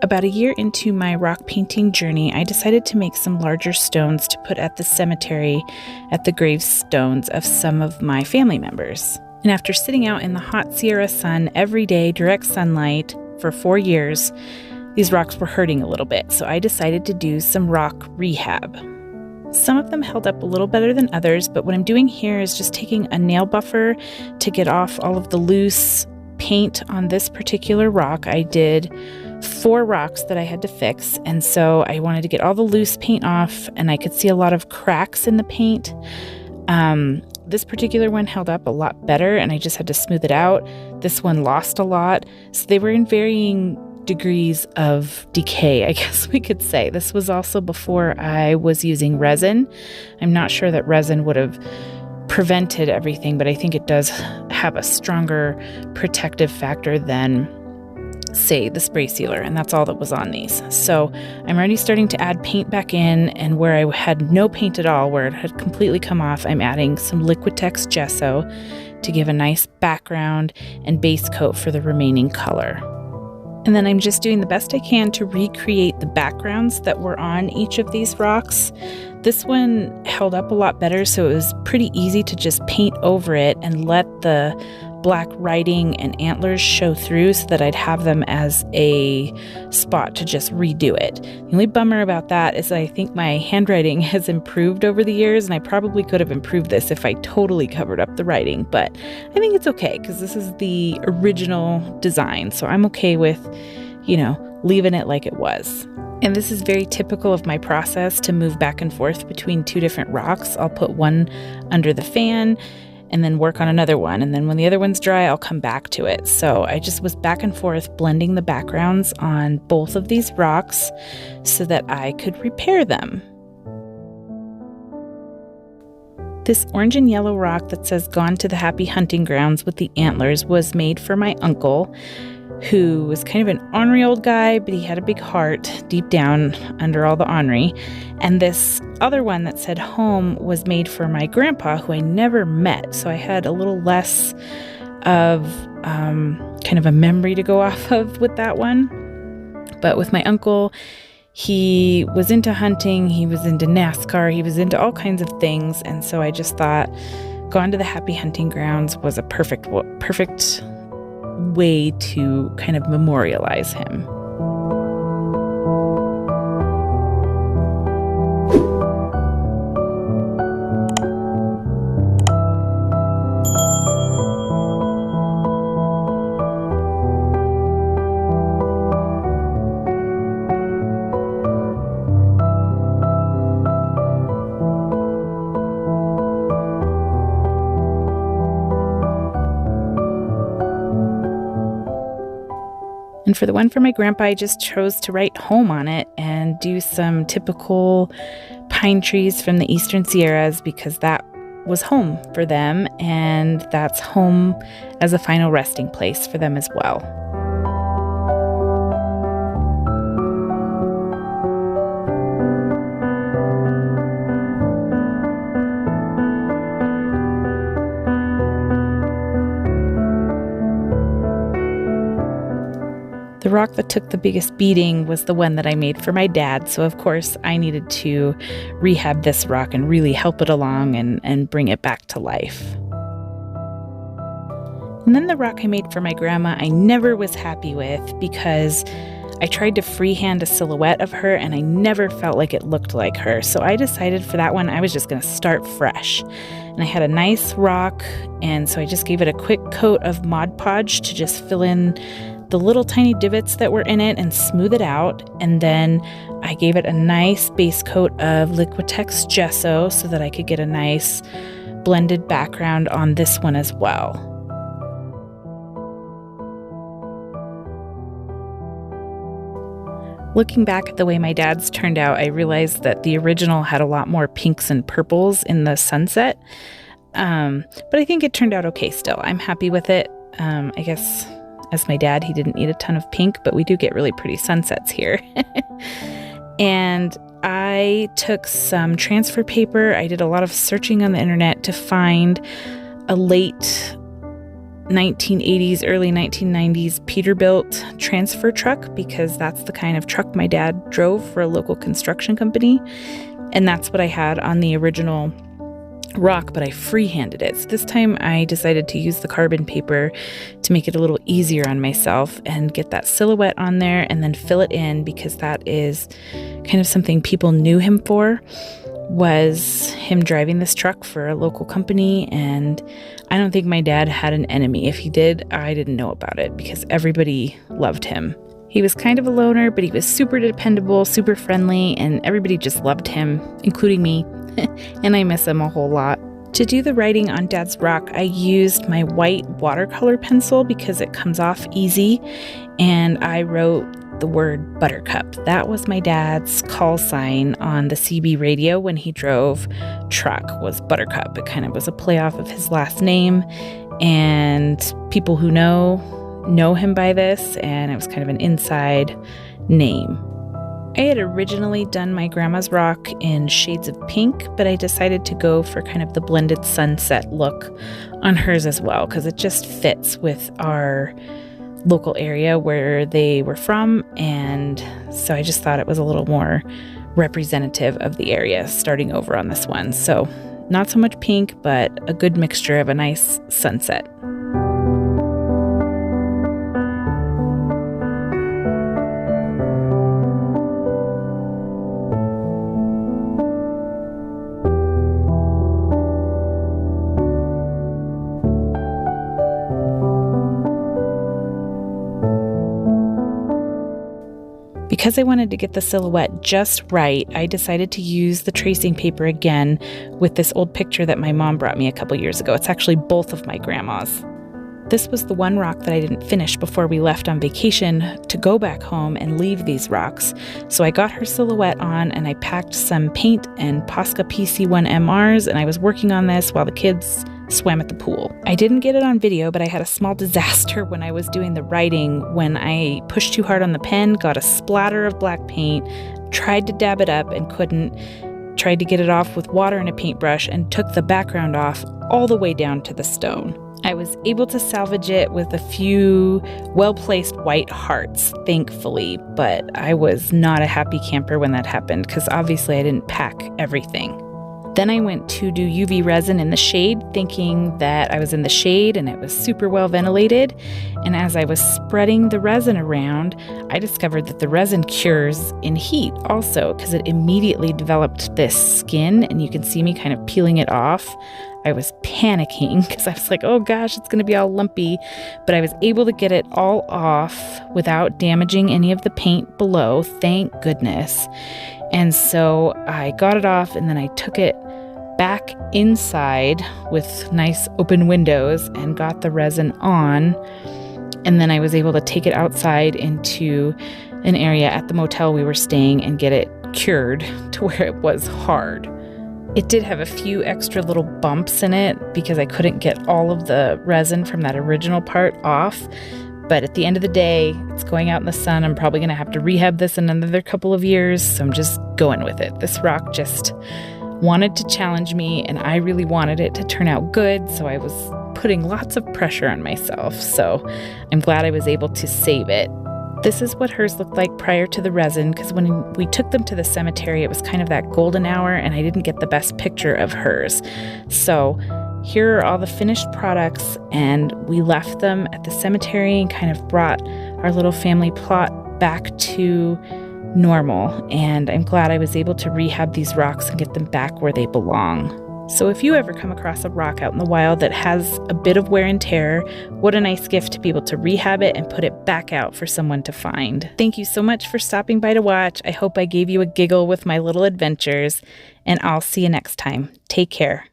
About a year into my rock painting journey, I decided to make some larger stones to put at the cemetery at the gravestones of some of my family members. And after sitting out in the hot Sierra sun every day, direct sunlight, for 4 years, these rocks were hurting a little bit, so I decided to do some rock rehab. Some of them held up a little better than others, but what I'm doing here is just taking a nail buffer to get off all of the loose paint on this particular rock. I did 4 rocks that I had to fix, and so I wanted to get all the loose paint off, and I could see a lot of cracks in the paint. This particular one held up a lot better, and I just had to smooth it out. This one lost a lot, so they were in varying degrees of decay, I guess we could say. This was also before I was using resin. I'm not sure that resin would have prevented everything, but I think it does have a stronger protective factor than, say, the spray sealer, and that's all that was on these. So I'm already starting to add paint back in, and where I had no paint at all, where it had completely come off, I'm adding some Liquitex gesso to give a nice background and base coat for the remaining color. And then I'm just doing the best I can to recreate the backgrounds that were on each of these rocks. This one held up a lot better, so it was pretty easy to just paint over it and let the black writing and antlers show through so that I'd have them as a spot to just redo it. The only bummer about that is I think my handwriting has improved over the years, and I probably could have improved this if I totally covered up the writing, but I think it's okay because this is the original design, so I'm okay with, leaving it like it was. And this is very typical of my process to move back and forth between 2 different rocks. I'll put one under the fan and then work on another one. And then when the other one's dry, I'll come back to it. So I just was back and forth blending the backgrounds on both of these rocks so that I could repair them. This orange and yellow rock that says "Gone to the Happy Hunting Grounds" with the antlers was made for my uncle, who was kind of an ornery old guy, but he had a big heart deep down under all the ornery. And this other one that said "Home" was made for my grandpa, who I never met, so I had a little less of kind of a memory to go off of with that one. But with my uncle, he was into hunting, he was into NASCAR, he was into all kinds of things, and so I just thought "Gone to the Happy Hunting Grounds" was a perfect way to kind of memorialize him. And for the one for my grandpa, I just chose to write "Home" on it and do some typical pine trees from the Eastern Sierras because that was home for them, and that's home as a final resting place for them as well. The rock that took the biggest beating was the one that I made for my dad, so of course I needed to rehab this rock and really help it along and bring it back to life. And then the rock I made for my grandma I never was happy with because I tried to freehand a silhouette of her and I never felt like it looked like her. So I decided for that one I was just going to start fresh. And I had a nice rock, and so I just gave it a quick coat of Mod Podge to just fill in the little tiny divots that were in it and smooth it out. And then I gave it a nice base coat of Liquitex gesso so that I could get a nice blended background on this one as well. Looking back at the way my dad's turned out, I realized that the original had a lot more pinks and purples in the sunset. But I think it turned out okay still. I'm happy with it. I guess as my dad, he didn't need a ton of pink, but we do get really pretty sunsets here. And I took some transfer paper. I did a lot of searching on the internet to find a late 1980s, early 1990s Peterbilt transfer truck, because that's the kind of truck my dad drove for a local construction company. And that's what I had on the original rock, but I freehanded it. So this time I decided to use the carbon paper to make it a little easier on myself and get that silhouette on there and then fill it in, because that is kind of something people knew him for, was him driving this truck for a local company. And I don't think my dad had an enemy. If he did, I didn't know about it, because everybody loved him. He was kind of a loner, but he was super dependable, super friendly, and everybody just loved him, including me. And I miss him a whole lot. To do the writing on Dad's rock, I used my white watercolor pencil because it comes off easy, and I wrote the word Buttercup. That was my dad's call sign on the CB radio when he drove truck, was Buttercup. It kind of was a play off of his last name, and people who know him by this, and it was kind of an inside name. I had originally done my grandma's rock in shades of pink, but I decided to go for kind of the blended sunset look on hers as well, because it just fits with our local area where they were from, and so I just thought it was a little more representative of the area starting over on this one. So not so much pink, but a good mixture of a nice sunset. Because I wanted to get the silhouette just right, I decided to use the tracing paper again with this old picture that my mom brought me a couple years ago. It's actually both of my grandmas. This was the one rock that I didn't finish before we left on vacation to go back home and leave these rocks. So I got her silhouette on, and I packed some paint and Posca PC1 MRs, and I was working on this while the kids swam at the pool. I didn't get it on video, but I had a small disaster when I was doing the writing when I pushed too hard on the pen, got a splatter of black paint, tried to dab it up and couldn't, tried to get it off with water and a paintbrush, and took the background off all the way down to the stone. I was able to salvage it with a few well-placed white hearts, thankfully, but I was not a happy camper when that happened, because obviously I didn't pack everything. Then I went to do UV resin in the shade, thinking that I was in the shade and it was super well ventilated. And as I was spreading the resin around, I discovered that the resin cures in heat also, because it immediately developed this skin, and you can see me kind of peeling it off. I was panicking because I was like, oh gosh, it's going to be all lumpy. But I was able to get it all off without damaging any of the paint below, thank goodness. And so I got it off, and then I took it back inside with nice open windows and got the resin on. And then I was able to take it outside into an area at the motel we were staying and get it cured to where it was hard. It did have a few extra little bumps in it because I couldn't get all of the resin from that original part off. But at the end of the day, it's going out in the sun. I'm probably going to have to rehab this in another couple of years, so I'm just going with it. This rock just wanted to challenge me, and I really wanted it to turn out good, so I was putting lots of pressure on myself. So I'm glad I was able to save it. This is what hers looked like prior to the resin, because when we took them to the cemetery, it was kind of that golden hour, and I didn't get the best picture of hers. So here are all the finished products, and we left them at the cemetery and kind of brought our little family plot back to normal. And I'm glad I was able to rehab these rocks and get them back where they belong. So if you ever come across a rock out in the wild that has a bit of wear and tear, what a nice gift to be able to rehab it and put it back out for someone to find. Thank you so much for stopping by to watch. I hope I gave you a giggle with my little adventures, and I'll see you next time. Take care.